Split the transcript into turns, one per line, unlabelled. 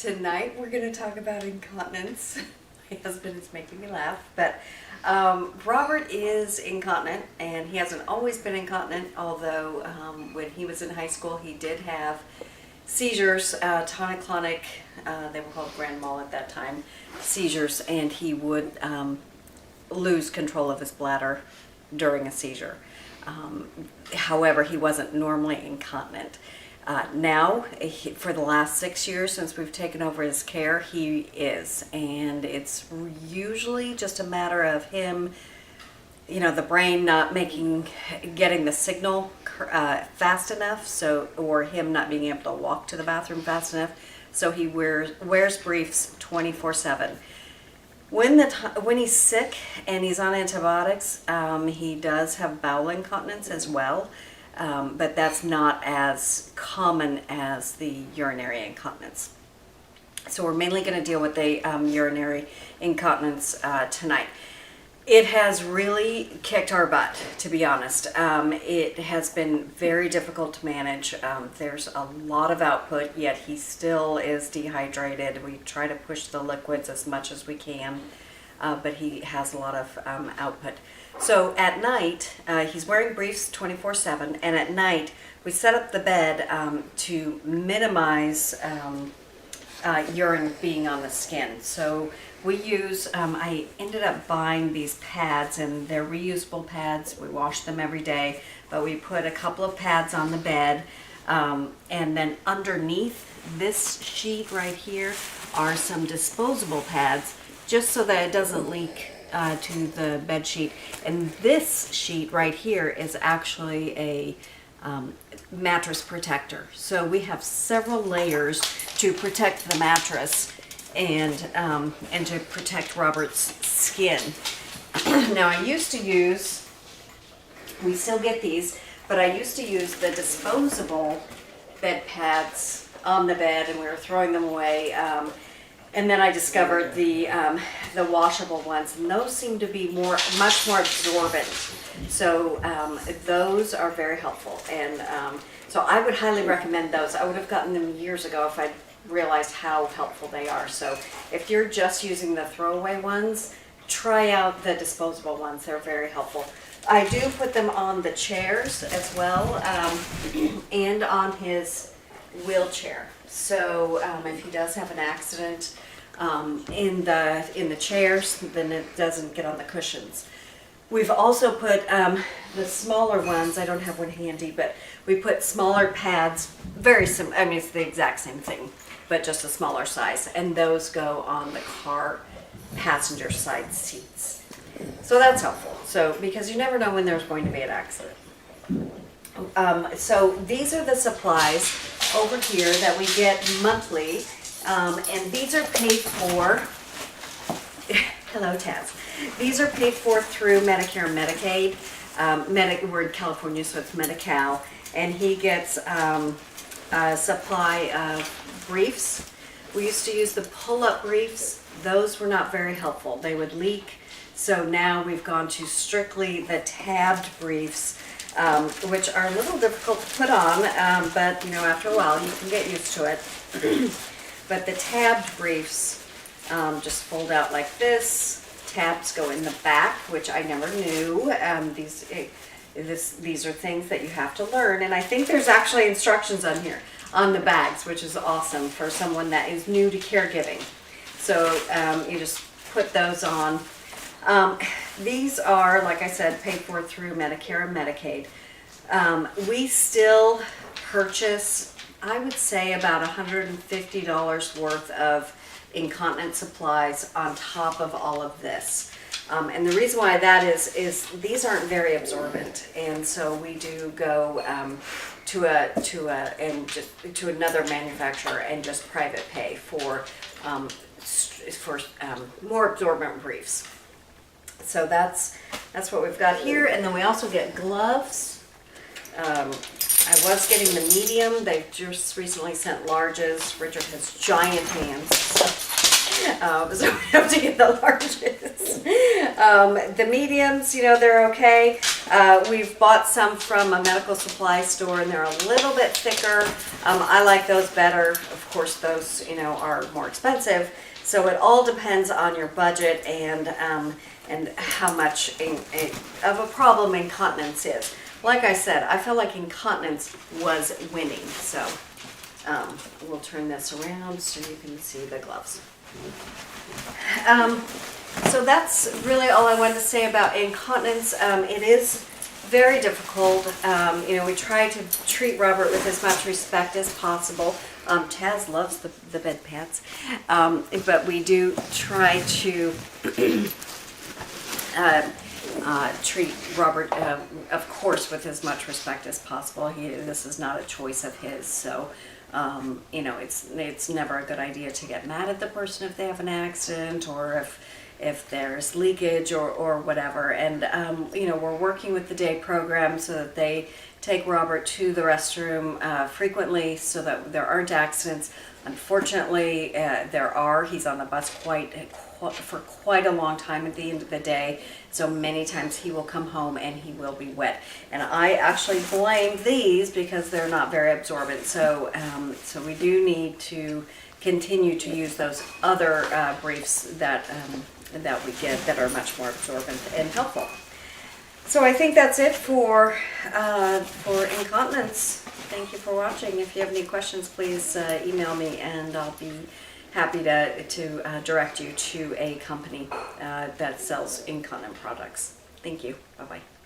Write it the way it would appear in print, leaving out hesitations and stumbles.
Tonight we're going to talk about incontinence. My husband is making me laugh, but Robert is incontinent, and he hasn't always been incontinent, although when he was in high school he did have seizures, tonic-clonic, they were called grand mal at that time, seizures, and he would lose control of his bladder during a seizure. However, he wasn't normally incontinent. Now, for the last 6 years since we've taken over his care, he is, and it's usually just a matter of him, the brain not getting the signal fast enough, or him not being able to walk to the bathroom fast enough, so he wears briefs 24/7. When he's sick and he's on antibiotics, he does have bowel incontinence as well. But that's not as common as the urinary incontinence. So we're mainly going to deal with the urinary incontinence tonight. It has really kicked our butt, to be honest. It has been very difficult to manage. There's a lot of output, yet he still is dehydrated. We try to push the liquids as much as we can, but he has a lot of output. So at night, he's wearing briefs 24/7, and at night we set up the bed to minimize urine being on the skin. So we use, I ended up buying these pads, and they're reusable pads. We wash them every day, but we put a couple of pads on the bed, and then underneath this sheet right here are some disposable pads, just so that it doesn't leak to the bed sheet. And this sheet right here is actually a mattress protector. So we have several layers to protect the mattress and to protect Robert's skin. Now I used to use, we still get these, but I used to use the disposable bed pads on the bed, and we were throwing them away. And then I discovered the washable ones, and those seem to be much more absorbent. So those are very helpful, and so I would highly recommend those. I would have gotten them years ago if I'd realized how helpful they are. So if you're just using the throwaway ones, try out the disposable ones. They're very helpful. I do put them on the chairs as well, and on his wheelchair. So if he does have an accident in the chairs, then it doesn't get on the cushions. We've also put the smaller ones. I don't have one handy, but we put smaller pads. Very similar. I mean, it's the exact same thing, but just a smaller size. And those go on the car passenger side seats. So that's helpful. So because you never know when there's going to be an accident. So these are the supplies over here that we get monthly, and these are paid for. Hello, Taz. These are paid for through Medicare and Medicaid. We're in California, so it's Medi-Cal, and he gets a supply of briefs. We used to use the pull-up briefs. Those were not very helpful. They would leak. So now we've gone to strictly the tabbed briefs, which are a little difficult to put on, but after a while you can get used to it. But the tabbed briefs just fold out like this. Tabs go in the back, which I never knew. These are things that you have to learn, and I think there's actually instructions on here on the bags, which is awesome for someone that is new to caregiving. So you just put those on. These are, like I said, paid for through Medicare and Medicaid. We still purchase, I would say, about $150 worth of incontinence supplies on top of all of this. And the reason why that is these aren't very absorbent, and so we do go to another manufacturer and just private pay for more absorbent briefs. So that's what we've got here, and then we also get gloves. I was getting the medium. They've just recently sent larges. Richard has giant hands, so we have to get the larges. The mediums, they're okay. We've bought some from a medical supply store, and they're a little bit thicker. I like those better, of course, those, you know, are more expensive. So it all depends on your budget and how much of a problem incontinence is. Like I said, I feel like incontinence was winning. So we'll turn this around so you can see the gloves. So that's really all I wanted to say about incontinence. It is very difficult. You know, we try to treat Robert with as much respect as possible. Taz loves the bed pants, but we do try to treat Robert, of course, with as much respect as possible. This is not a choice of his, so you know, it's never a good idea to get mad at the person if they have an accident or if there's leakage or whatever. And you know, we're working with the day program so that they take Robert to the restroom frequently so that there aren't accidents. Unfortunately, there are. He's on the bus for quite a long time at the end of the day, so many times he will come home and he will be wet. And I actually blame these because they're not very absorbent. So so we do need to continue to use those other briefs that we get that are much more absorbent and helpful. So I think that's it for incontinence. Thank you for watching. If you have any questions, please email me and I'll be happy to direct you to a company that sells incontinent products. Thank you. Bye-bye.